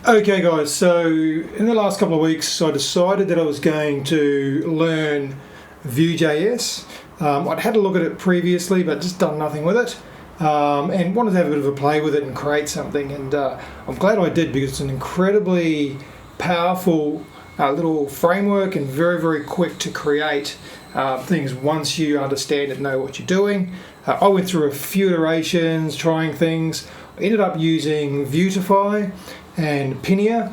Okay guys, so in the last couple of weeks I decided that I was going to learn VueJs. I'd had a look at it previously but just done nothing with it, and wanted to have a bit of a play with it and create something, and I'm glad I did, because it's an incredibly powerful little framework and very quick to create things once you understand and know what you're doing. I went through a few iterations trying things. I ended up using Vuetify and Pinia,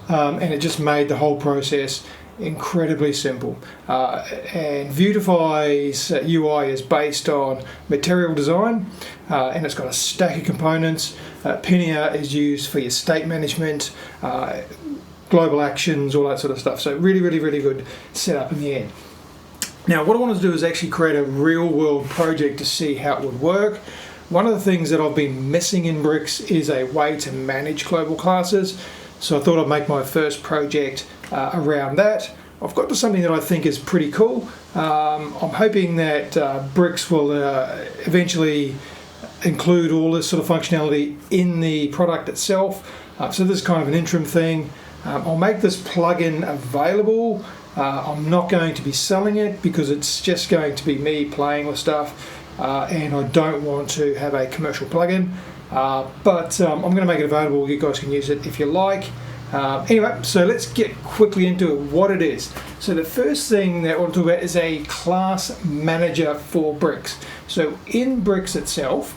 and it just made the whole process incredibly simple. And Vuetify's UI is based on material design, and it's got a stack of components. Pinia is used for your state management, global actions, all that sort of stuff. So really good setup in the end. Now what I wanted to do is actually create a real world project to see how it would work. One of the things that I've been missing in Bricks is a way to manage global classes, so I thought I'd make my first project around that. I've got to something that I think is pretty cool. I'm hoping that Bricks will eventually include all this sort of functionality in the product itself. So this is kind of an interim thing. I'll make this plugin available. I'm not going to be selling it because it's just going to be me playing with stuff. And I don't want to have a commercial plugin, but I'm going to make it available. You guys can use it if you like. Anyway, so let's get quickly into what it is. So the first thing that I want to talk about is a class manager for Bricks. So in Bricks itself,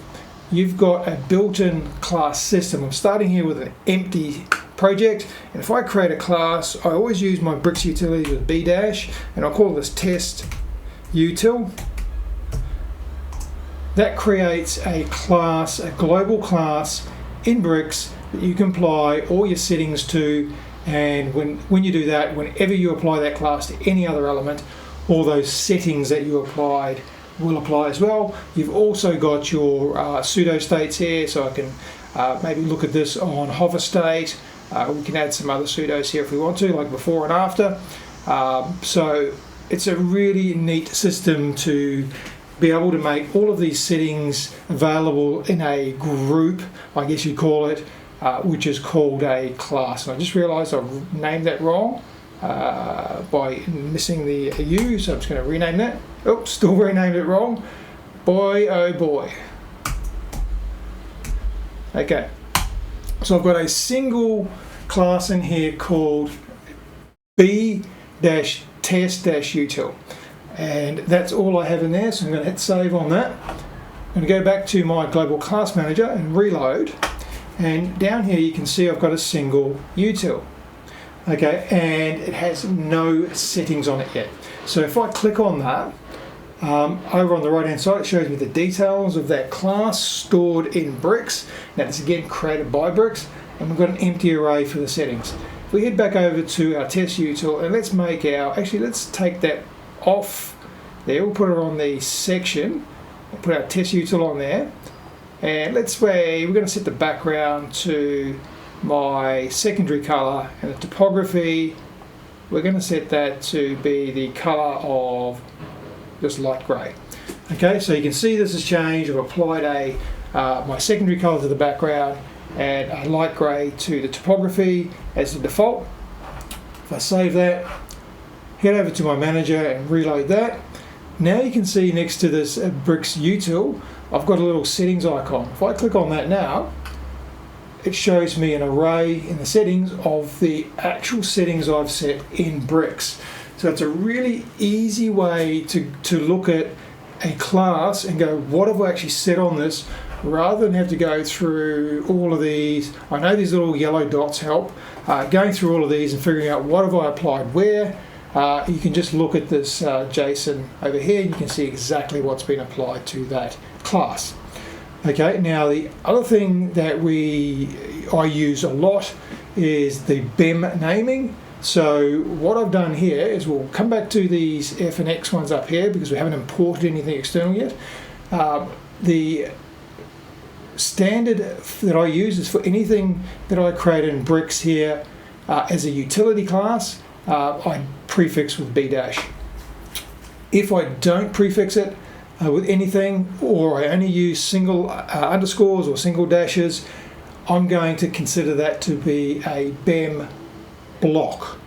you've got a built-in class system. I'm starting here with an empty project, and if I create a class, I always use my Bricks utility with B-, and I'll call this test util. That creates a class, a global class in Bricks that you can apply all your settings to, and when you do that, whenever you apply that class to any other element, all those settings that you applied will apply as well. You've also got your pseudo states here, so I can maybe look at this on hover state. We can add some other pseudos here if we want to, like before and after. So it's a really neat system to be able to make all of these settings available in a group, I guess you'd call it, which is called a class. And I just realized I named that wrong by missing the U, so I'm just going to rename that. Oops, still renamed it wrong. Boy, oh boy. Okay, so I've got a single class in here called B-test-util. And that's all I have in there, so I'm going to hit save on that. I'm going to go back to my global class manager and reload, and down here you can see I've got a single util. Okay, and it has no settings on it yet. So if I click on that, over on the right hand side it shows me the details of that class stored in Bricks. Now this again created by Bricks, and we've got an empty array for the settings. If we head back over to our test util, and let's make let's take that off there, we'll put it on the section, we'll put our test util on there, and we're going to set the background to my secondary color, and the typography we're going to set that to be the color of just light gray. Okay, so you can see this has changed. I've applied my secondary color to the background and a light gray to the typography as the default. If I save that, head over to my manager and reload that. Now you can see next to this Bricks util, I've got a little settings icon. If I click on that now, it shows me an array in the settings of the actual settings I've set in Bricks. So it's a really easy way to look at a class and go, what have I actually set on this, rather than have to go through all of these. I know these little yellow dots help. Going through all of these and figuring out what have I applied where. You can just look at this JSON over here, and you can see exactly what's been applied to that class. Okay, now the other thing that I use a lot is the BEM naming. So what I've done here is we'll come back to these F and X ones up here because we haven't imported anything external yet. The standard that I use is for anything that I create in Bricks here as a utility class, I prefix with B-. If I don't prefix it with anything, or I only use single underscores or single dashes, I'm going to consider that to be a BEM block.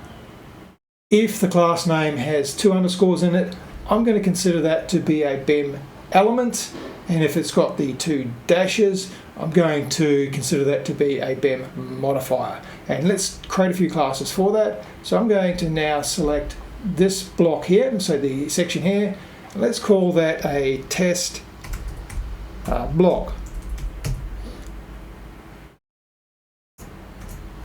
If the class name has 2 underscores in it, I'm going to consider that to be a BEM element, and if it's got the 2 dashes, I'm going to consider that to be a BEM modifier. And let's create a few classes for that. So I'm going to now select this block here, so the section here, and let's call that a test block.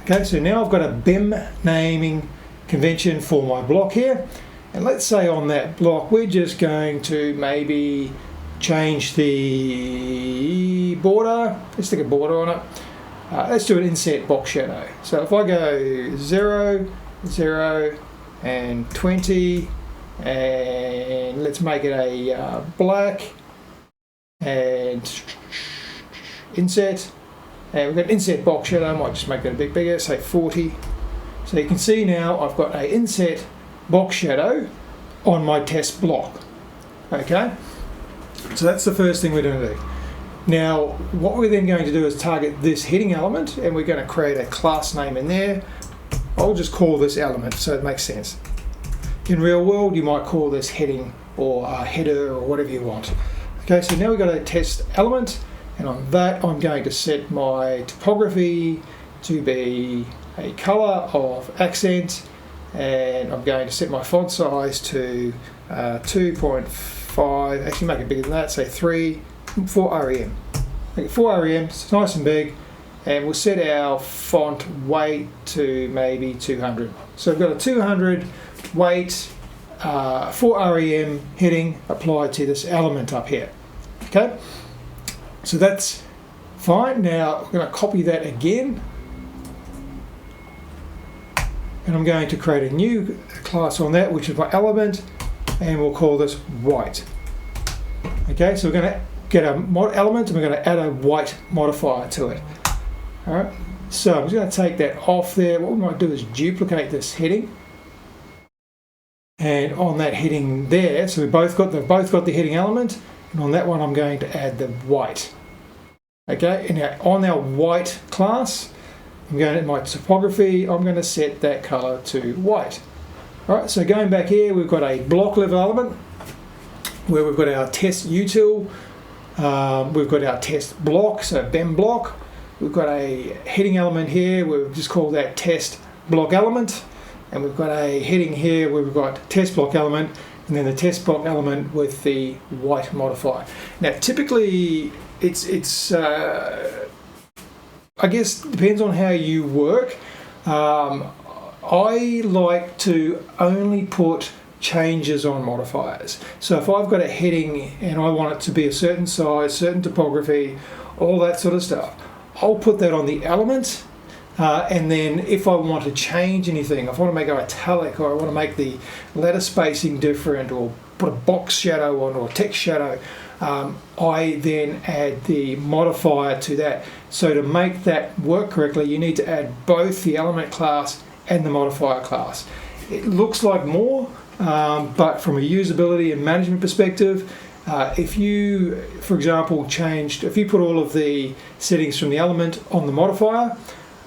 Okay, so now I've got a BEM naming convention for my block here, and let's say on that block we're just going to maybe change the border. Let's stick a border on it. Let's do an inset box shadow. So if I go 0, 0 and 20, and let's make it a black, and inset, and we've got an inset box shadow. I might just make that a bit bigger, say 40. So you can see now I've got an inset box shadow on my test block. Okay, so that's the first thing we're going to do. Now what we're then going to do is target this heading element, and we're going to create a class name in there. I'll just call this element so it makes sense. In real world you might call this heading or header or whatever you want. Okay, so now we've got a test element, and on that I'm going to set my typography to be a color of accent, and I'm going to set my font size to 2.5, actually make it bigger than that, say 4 rem. Make it 4 rem, it's nice and big, and we'll set our font weight to maybe 200. So we've got a 200 weight, 4 rem heading applied to this element up here. Okay, so that's fine. Now we're going to copy that again, and I'm going to create a new class on that, which is my element, and we'll call this white. Okay, so we're going to get a mod element, and we're going to add a white modifier to it. All right, so I'm just going to take that off there. What we might do is duplicate this heading, and on that heading there, so they've both got the heading element, and on that one I'm going to add the white. Okay, and now on our white class, I'm going to my typography, I'm going to set that color to white. All right, so going back here, we've got a block level element where we've got our test util, we've got our test block, so BEM block. We've got a heading element here, we've just called that test block element, and we've got a heading here where we've got test block element, and then the test block element with the white modifier. Now typically it's I guess depends on how you work. I like to only put changes on modifiers. So if I've got a heading and I want it to be a certain size, certain typography, all that sort of stuff, I'll put that on the element, and then if I want to change anything, if I want to make it italic, or I want to make the letter spacing different, or put a box shadow on, or text shadow, I then add the modifier to that. So to make that work correctly, you need to add both the element class and the modifier class. It looks like more, but from a usability and management perspective, if you, for example, if you put all of the settings from the element on the modifier,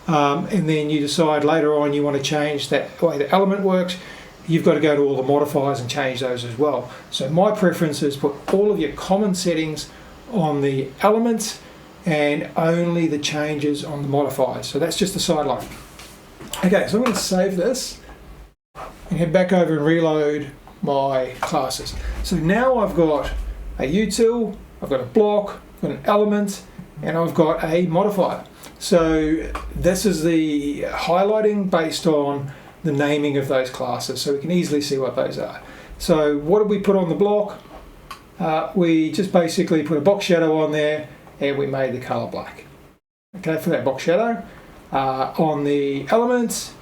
and then you decide later on you want to change that way the element works, you've got to go to all the modifiers and change those as well. So my preference is put all of your common settings on the element and only the changes on the modifiers. So that's just the sideline. Okay, so I'm going to save this and head back over and reload my classes. So now I've got a util, I've got a block, I've got an element, and I've got a modifier. So this is the highlighting based on the naming of those classes, so we can easily see what those are. So what did we put on the block? We just basically put a box shadow on there, and we made the color black. Okay, for that box shadow. On the elements,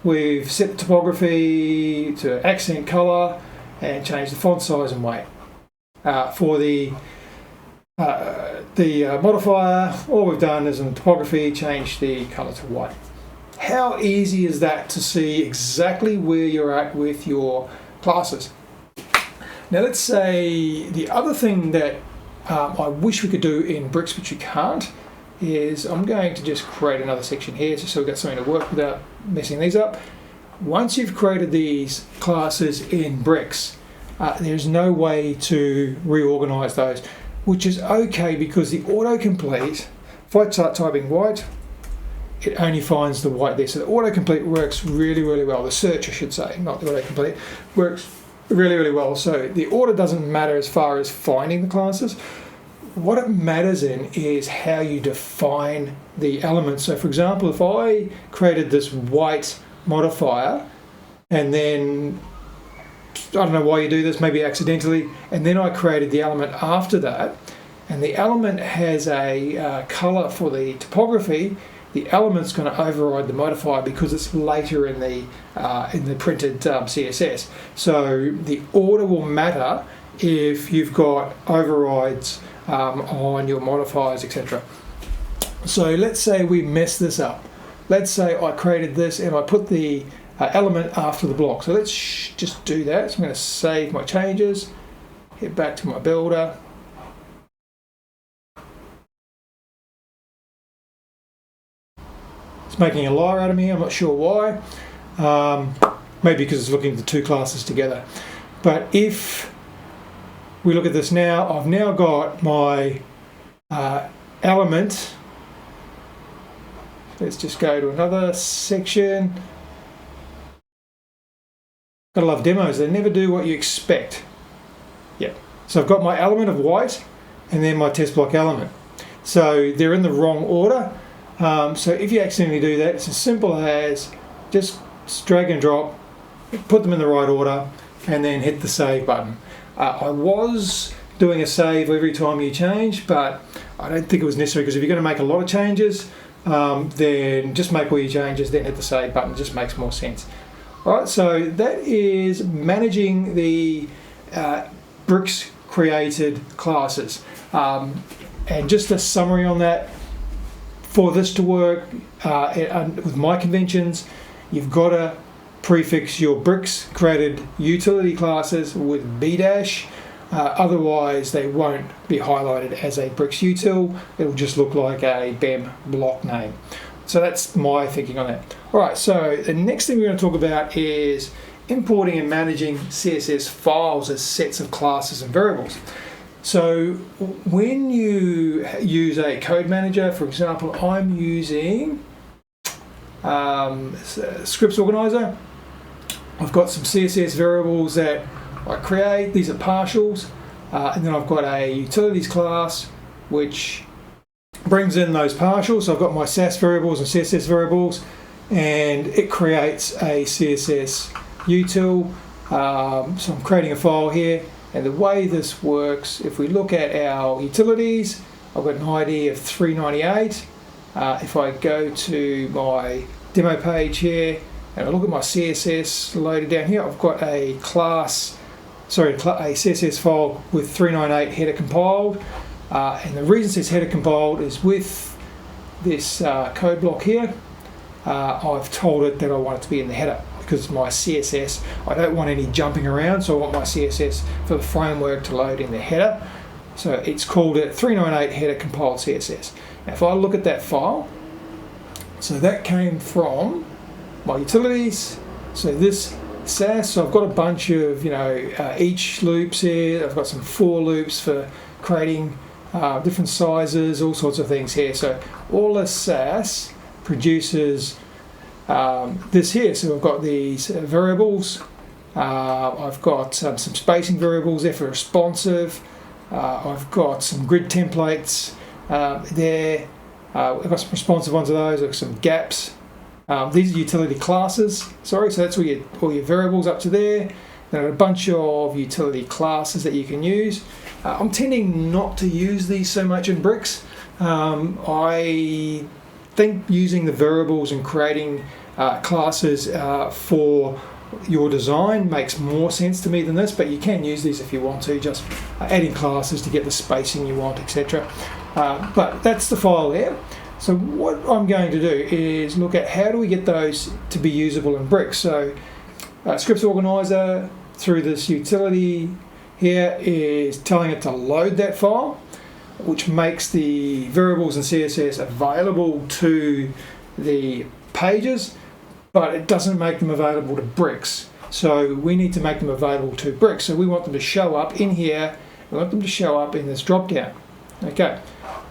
we've set the typography to accent color and changed the font size and weight. For the modifier, all we've done is in typography change the color to white. How easy is that to see exactly where you're at with your classes? Now let's say the other thing that I wish we could do in Bricks, which we can't, is I'm going to just create another section here just so we've got something to work without messing these up. Once you've created these classes in bricks, there's no way to reorganize those, which is okay because the autocomplete, if I start typing white, it only finds the white there. So the autocomplete works really, really well. The search, I should say, not the autocomplete, works really, really well. So the order doesn't matter as far as finding the classes. What it matters in is how you define the elements. So for example, if I created this white modifier and then, I don't know why you do this, maybe accidentally, and then I created the element after that, and the element has a color for the typography, the element's going to override the modifier because it's later in the printed CSS. So the order will matter if you've got overrides on your modifiers, etc. So let's say we mess this up. Let's say I created this and I put the element after the block. So let's just do that. So I'm going to save my changes, head back to my builder. It's making a liar out of me, I'm not sure why. Maybe because it's looking at the two classes together. But if we look at this now, I've now got my element. Let's just go to another section. Gotta love demos, they never do what you expect. Yeah, so I've got my element of white and then my test block element. So they're in the wrong order. So if you accidentally do that, it's as simple as just drag and drop, put them in the right order, and then hit the save button. I was doing a save every time you change, but I don't think it was necessary because if you're going to make a lot of changes, then just make all your changes, then hit the save button. It just makes more sense. All right, so that is managing the bricks created classes. And just a summary on that, for this to work with my conventions, you've got to prefix your bricks created utility classes with B-. Otherwise, they won't be highlighted as a bricks util. It'll just look like a BEM block name. So that's my thinking on that. All right, so the next thing we're going to talk about is importing and managing CSS files as sets of classes and variables. So when you use a code manager, for example, I'm using scripts organizer. I've got some CSS variables that I create. These are partials. And then I've got a utilities class which brings in those partials. So I've got my SAS variables and CSS variables, and it creates a CSS util. So I'm creating a file here. And the way this works, if we look at our utilities, I've got an ID of 398. If I go to my demo page here and I look at my CSS loaded down here, I've got a CSS file with 398 header compiled. And the reason it says header compiled is with this code block here, I've told it that I want it to be in the header. Because my CSS, I don't want any jumping around, so I want my CSS for the framework to load in the header. So it's called it 398 header compiled CSS. Now if I look at that file, so that came from my utilities. So this SAS, so I've got a bunch of each loops here. I've got some for loops for creating different sizes, all sorts of things here. So all the SAS produces this here. So I've got these variables. I've got some spacing variables there for responsive. I've got some grid templates there. I've got some responsive ones of those. I've got some gaps. These are utility classes. Sorry, so that's all your variables up to there. There are a bunch of utility classes that you can use. I'm tending not to use these so much in bricks. I think using the variables and creating classes for your design makes more sense to me than this, but you can use these if you want to, just adding classes to get the spacing you want, etc. But that's the file there. So what I'm going to do is look at how do we get those to be usable in bricks. So scripts organizer through this utility here is telling it to load that file. which makes the variables in CSS available to the pages, but it doesn't make them available to bricks. So we need to make them available to bricks. So we want them to show up in here. We want them to show up in this drop down. Okay,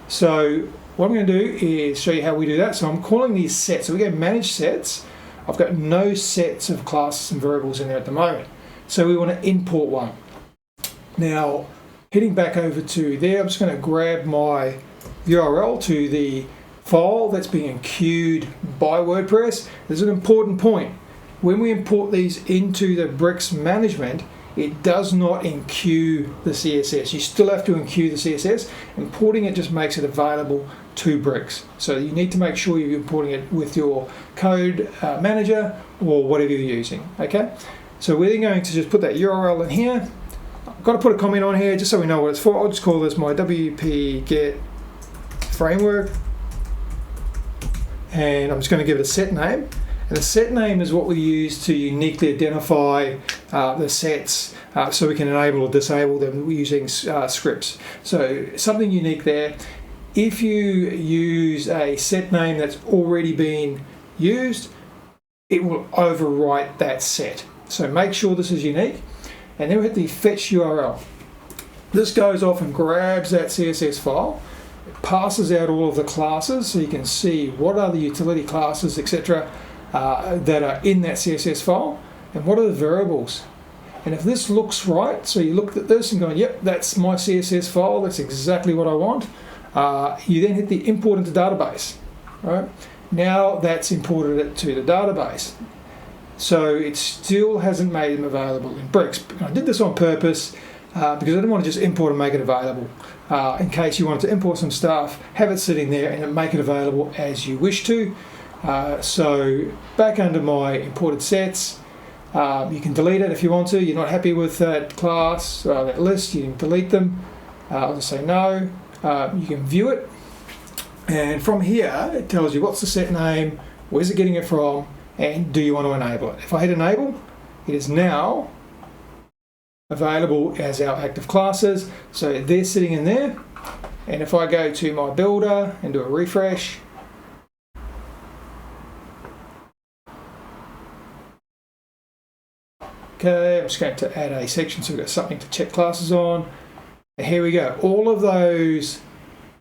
so what I'm going to do is show you how we do that. So I'm calling these sets. So we go manage sets. I've got no sets of classes and variables in there at the moment. So we want to import one. Now, heading back over to there, I'm just going to grab my URL to the file that's being queued by WordPress. There's an important point. When we import these into the bricks management, it does not enqueue the CSS. You still have to enqueue the CSS. Importing it just makes it available to bricks. So you need to make sure you're importing it with your code manager or whatever you're using. Okay, so we're then going to just put that URL in here. I've got to put a comment on here just so we know what it's for. I'll just call this my WP get framework, and I'm just going to give it a set name. And the set name is what we use to uniquely identify the sets so we can enable or disable them using scripts. So something unique there. If you use a set name that's already been used, it will overwrite that set. So make sure this is unique. And then we hit the fetch URL. This goes off and grabs that CSS file. It passes out all of the classes so you can see what are the utility classes, etc. That are in that CSS file, and what are the variables. And if this looks right, so you looked at this and going, yep, that's my CSS file, that's exactly what I want, you then hit the import into database. Right? Now that's imported it to the database. So it still hasn't made them available in bricks. I did this on purpose because I didn't want to just import and make it available. In case you wanted to import some stuff, have it sitting there and make it available as you wish to. So back under my imported sets, you can delete it if you want to. You're not happy with that class, that list, you can delete them. I'll just say no. You can view it, and from here it tells you what's the set name, where's it getting it from, and do you want to enable it. If I hit enable, it is now available as our active classes, so they're sitting in there. And if I go to my builder and do a refresh, okay, I'm just going to add a section so we've got something to check classes on. And here we go. All of those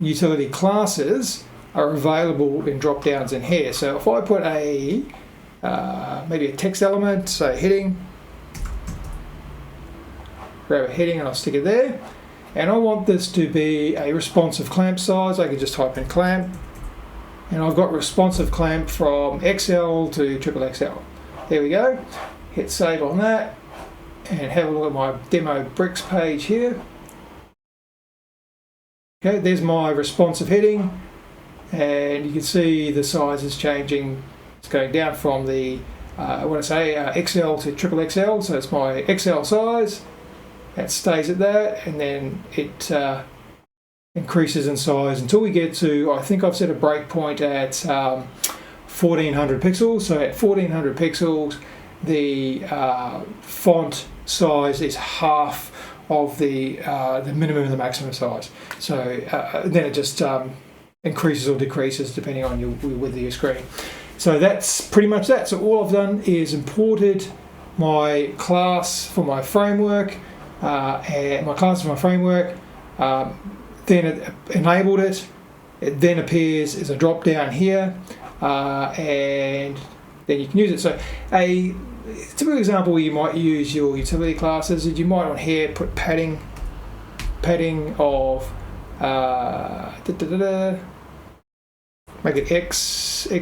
utility classes are available in drop downs in here. So if I put a maybe a text element, so heading, grab a heading and I'll stick it there. And I want this to be a responsive clamp size. I can just type in clamp. And I've got responsive clamp from XL to XXL. There we go. Hit save on that and have a look at my demo bricks page here. Okay, there's my responsive heading, and you can see the size is changing. It's going down from the XL to XXL, so it's my XL size. It stays at that, and then it increases in size until we get to, I think I've set a breakpoint at 1400 pixels. So at 1400 pixels, the font size is half of the minimum and the maximum size. So then it just increases or decreases depending on your width of your screen. So that's pretty much that. So all I've done is imported my class for my framework, and my class for my framework, then it enabled it. It then appears as a drop down here, and then you can use it. So a typical example where you might use your utility classes is you might on here put padding of make it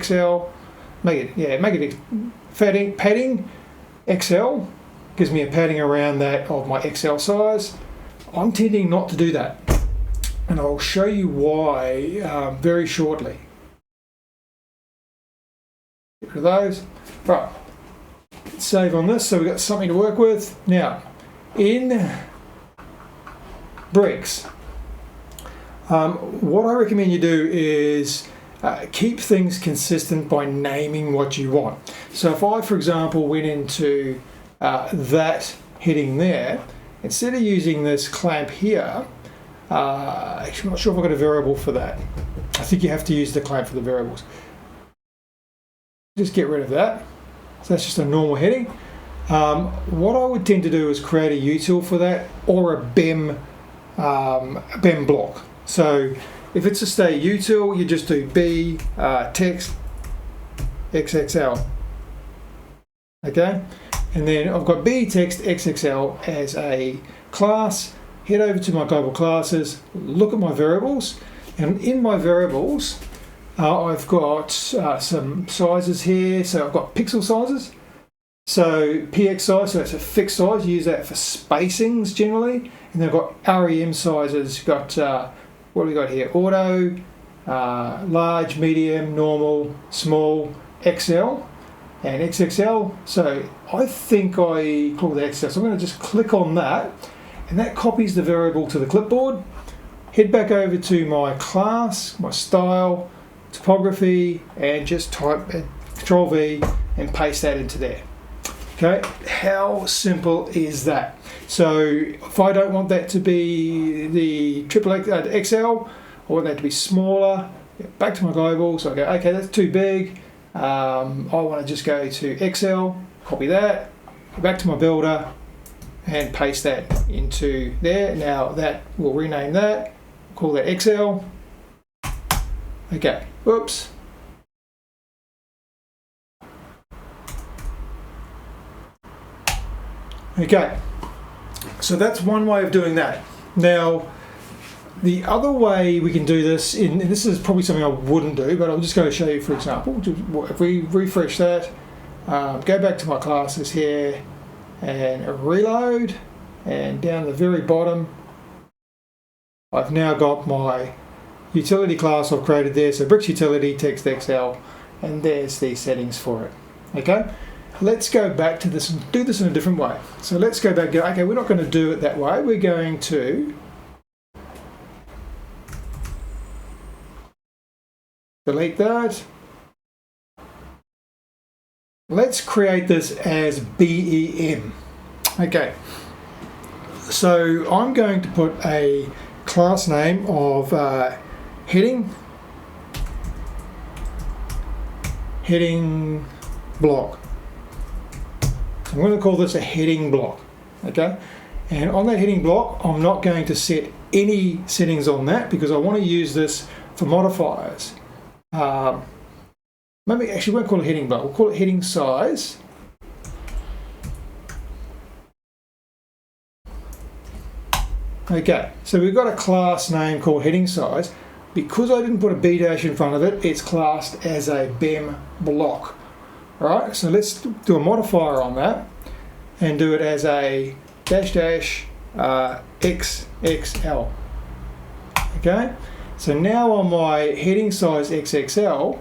XL, make it padding XL, gives me a padding around that of my XL size. I'm tending not to do that, and I'll show you why very shortly. Get rid of those. Right, save on this so we've got something to work with. Now, in bricks, what I recommend you do is keep things consistent by naming what you want. So if I, for example, went into that heading there, instead of using this clamp here, Actually, I'm not sure if I've got a variable for that. I think you have to use the claim for the variables. Just get rid of that. So that's just a normal heading. What I would tend to do is create a util for that, or a BEM block. So if it's a stay util, you just do b text XXL. Okay, and then I've got b text XXL as a class. Head over to my global classes, look at my variables, and in my variables I've got some sizes here. So I've got pixel sizes. So px size, so that's a fixed size. You use that for spacings generally. And then I've got rem sizes. You've got what have we got here? Auto, large, medium, normal, small, XL, and XXL. So I think I call that XL. So I'm going to just click on that, and that copies the variable to the clipboard. Head back over to my class, my style, typography, and just type Control V and paste that into there. Okay, how simple is that? So if I don't want that to be the XXL, I want that to be smaller. Back to my global, so I go, okay, that's too big. I want to just go to XL, copy that, go back to my builder, and paste that into there. Now that we'll rename that, call that XL. Okay, whoops. Okay, so that's one way of doing that. Now, the other way we can do this, and this is probably something I wouldn't do, but I'm just going to show you for example. If we refresh that, go back to my classes here, and reload, and down the very bottom, I've now got my utility class I've created there. So Bricks utility, text XL, and there's the settings for it. Okay. Let's go back to this and do this in a different way. So let's go back and go, okay, we're not going to do it that way. We're going to delete that. Let's create this as BEM. Okay. So I'm going to put a class name of heading block. I'm going to call this a heading block, okay? And on that heading block, I'm not going to set any settings on that because I want to use this for modifiers. Maybe actually we won't call it heading block, we'll call it heading size. Okay, so we've got a class name called heading size. Because I didn't put a B dash in front of it, it's classed as a BEM block. Alright, so let's do a modifier on that and do it as a XXL. Okay, so now on my heading size XXL,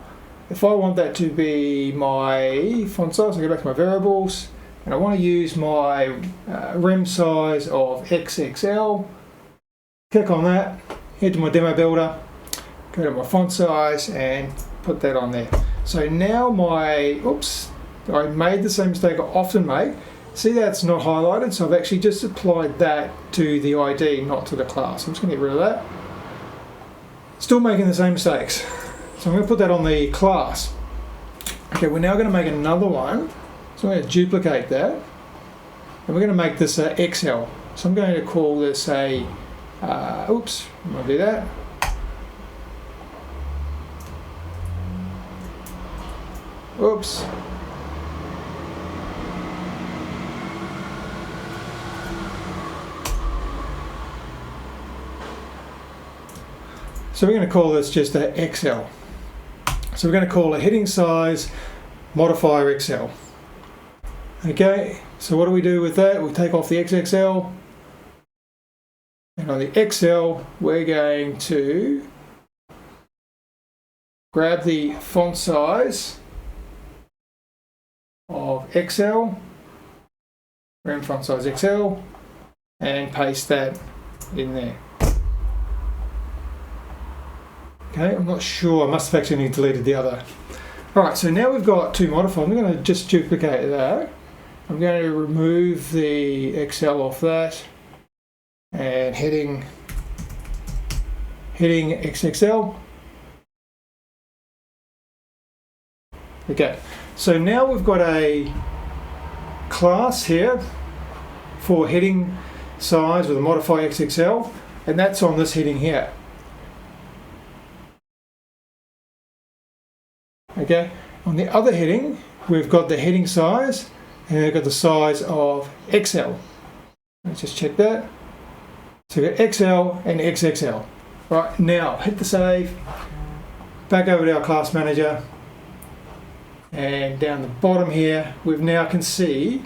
if I want that to be my font size, I go back to my variables and I want to use my rem size of XXL. Click on that, head to my demo builder, go to my font size and put that on there. So now I made the same mistake I often make. See that's not highlighted, so I've actually just applied that to the ID, not to the class. I'm just going to get rid of that. Still making the same mistakes. So I'm going to put that on the class. Okay, we're now going to make another one. So I'm going to duplicate that. And we're going to make this XL. So I'm going to call this a, I'm going to do that. Oops. So we're going to call this just a XL. So we're going to call a heading size modifier XL. Okay, so what do we do with that? We take off the XXL. And on the XL, we're going to grab the font size of XL, rem font size XL, and paste that in there. Okay, I'm not sure, I must have actually deleted the other. Alright, so now we've got two modifiers. I'm going to just duplicate that. I'm going to remove the XL off that, and heading heading XXL. Okay, so now we've got a class here for heading size with a modify XXL, and that's on this heading here. Okay, on the other heading, we've got the heading size, and we've got the size of XL. Let's just check that. So we've got XL and XXL. Right, now hit the save, back over to our class manager, and down the bottom here, we now can see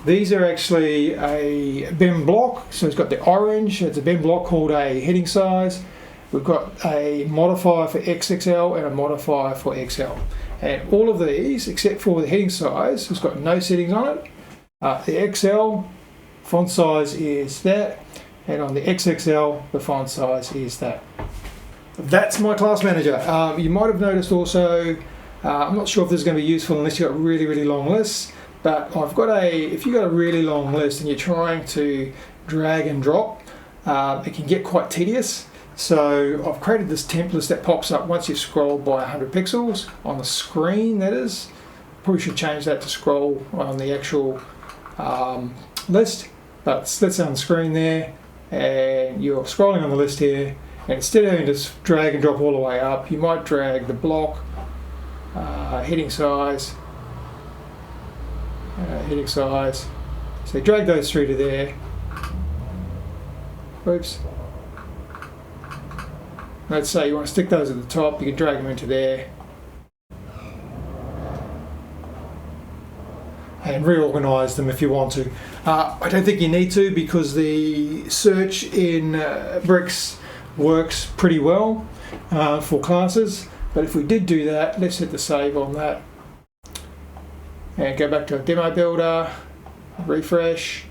these are actually a BEM block. So it's got the orange, it's a BEM block called a heading size. We've got a modifier for XXL and a modifier for XL. And all of these, except for the heading size, has got no settings on it. The XL font size is that, and on the XXL, the font size is that. That's my class manager. You might have noticed also, I'm not sure if this is going to be useful unless you've got really, really long lists, but if you've got a really long list and you're trying to drag and drop, it can get quite tedious. So I've created this template that pops up once you've scrolled by 100 pixels on the screen, that is. Probably should change that to scroll on the actual list, but let's say on the screen there, and you're scrolling on the list here, and instead of having to drag and drop all the way up, you might drag the block, heading size, so drag those through to there. Oops. Let's say you want to stick those at the top, you can drag them into there and reorganize them if you want to. I don't think you need to, because the search in Bricks works pretty well for classes, but if we did do that, let's hit the save on that and go back to our demo builder, refresh,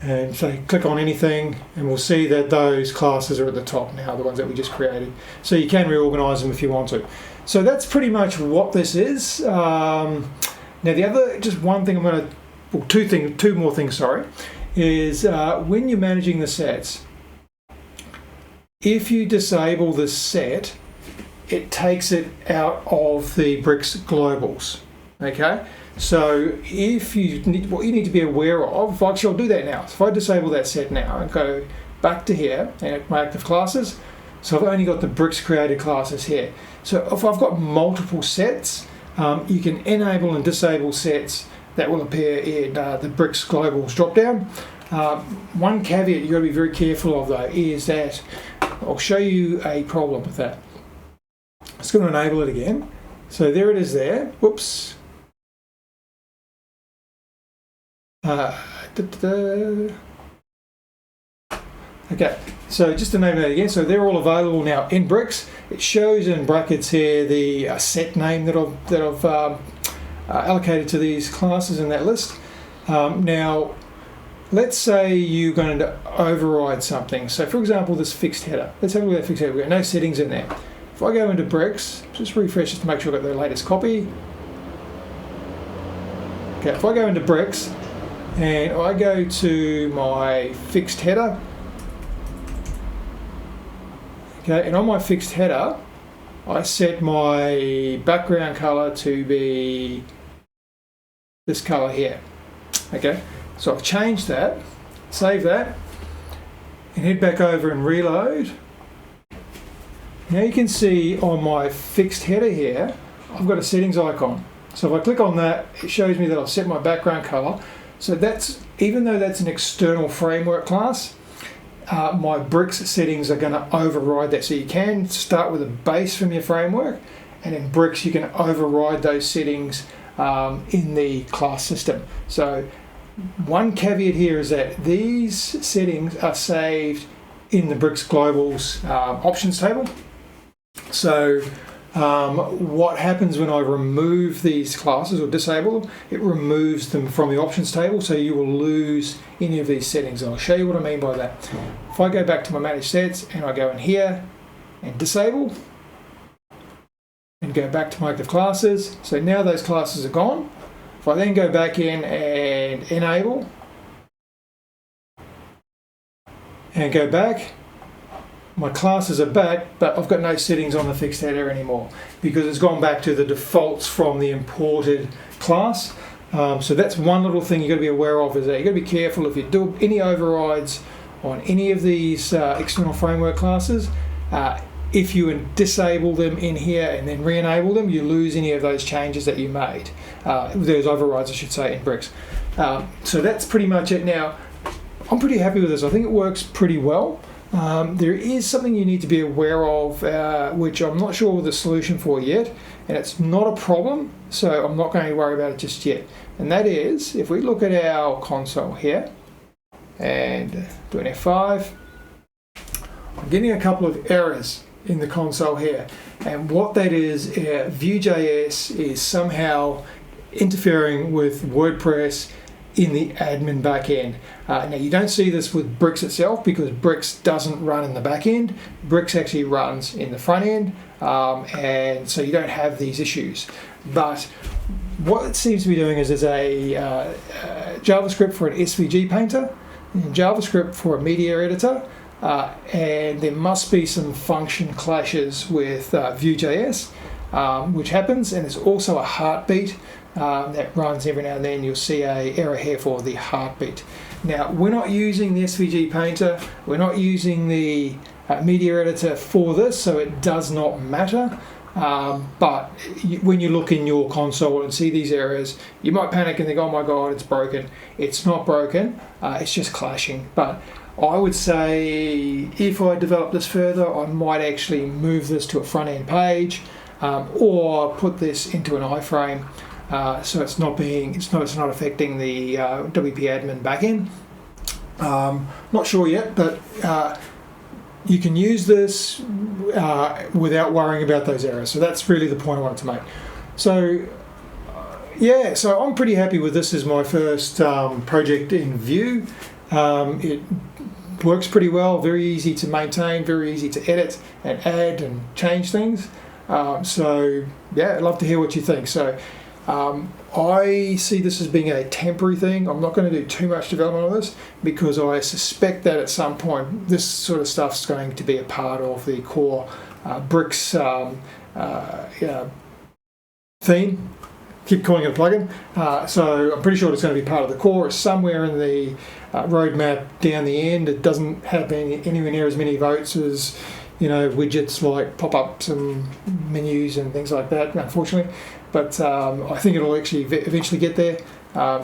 and say click on anything, and we'll see that those classes are at the top now, the ones that we just created. So you can reorganize them if you want to. So that's pretty much what this is. Now the other, just one thing I'm going to, well, two more things, sorry, is when you're managing the sets, if you disable the set, it takes it out of the Bricks globals. Okay, so what you need to be aware of, actually I'll do that now. So if I disable that set now and go back to here and my active classes, so I've only got the Bricks created classes here. So if I've got multiple sets, you can enable and disable sets that will appear in the Bricks globals dropdown. One caveat you've got to be very careful of though is that I'll show you a problem with that. It's going to enable it again. So there it is there. Whoops. Okay, so just to name that again, so they're all available now in Bricks. It shows in brackets here the set name that I've allocated to these classes in that list. Now, let's say you're going to override something. So for example, this fixed header. Let's have a look at that fixed header. We've got no settings in there. If I go into Bricks, just refresh just to make sure I've got the latest copy. Okay, if I go into Bricks and I go to my fixed header, okay, and on my fixed header, I set my background color to be this color here. Okay, so I've changed that, save that, and head back over and reload. Now you can see on my fixed header here, I've got a settings icon. So if I click on that, it shows me that I've set my background color. So that's, even though that's an external framework class, my Bricks settings are going to override that. So you can start with a base from your framework, and in Bricks you can override those settings in the class system. So one caveat here is that these settings are saved in the Bricks Globals options table. So what happens when I remove these classes or disable them, it removes them from the options table, so you will lose any of these settings. And I'll show you what I mean by that. If I go back to my manage sets and I go in here and disable and go back to my active classes, so now those classes are gone. If I then go back in and enable and go back, my classes are back, but I've got no settings on the fixed header anymore because it's gone back to the defaults from the imported class. So that's one little thing you've got to be aware of, is that you've got to be careful if you do any overrides on any of these external framework classes. If you disable them in here and then re-enable them, you lose any of those changes that you made. Those overrides, I should say, in bricks. So that's pretty much it. Now, I'm pretty happy with this. I think it works pretty well. There is something you need to be aware of, which I'm not sure of the solution for yet, and it's not a problem, so I'm not going to worry about it just yet. And that is, if we look at our console here, and do an F5, I'm getting a couple of errors in the console here. And what that is, VueJs is somehow interfering with WordPress in the admin backend. Now you don't see this with Bricks itself because Bricks doesn't run in the back end. Bricks actually runs in the front end, and so you don't have these issues. But what it seems to be doing is there's a JavaScript for an SVG painter, and JavaScript for a media editor, and there must be some function clashes with VueJs, which happens, and there's also a heartbeat that runs every now and then. You'll see a error here for the heartbeat. Now, we're not using the SVG painter, we're not using the media editor for this, so it does not matter. But when you look in your console and see these errors, you might panic and think, oh my god, it's broken. It's not broken, it's just clashing. But I would say if I develop this further, I might actually move this to a front end page, or put this into an iframe, so it's not affecting the WP admin backend. Not sure yet, but you can use this without worrying about those errors. So that's really the point I wanted to make. So yeah, so I'm pretty happy with this as my first project in Vue. It works pretty well, very easy to maintain, very easy to edit and add and change things. So yeah, I'd love to hear what you think. So I see this as being a temporary thing. I'm not going to do too much development on this because I suspect that at some point this sort of stuff's going to be a part of the core Bricks theme. Keep calling it a plugin. So I'm pretty sure it's going to be part of the core. It's somewhere in the roadmap down the end. It doesn't have anywhere near as many votes as, you know, widgets like pop-ups and menus and things like that, unfortunately. But I think it'll actually eventually get there.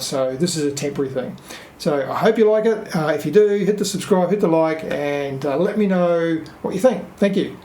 So this is a temporary thing. So I hope you like it. If you do, hit the subscribe, hit the like, and let me know what you think. Thank you.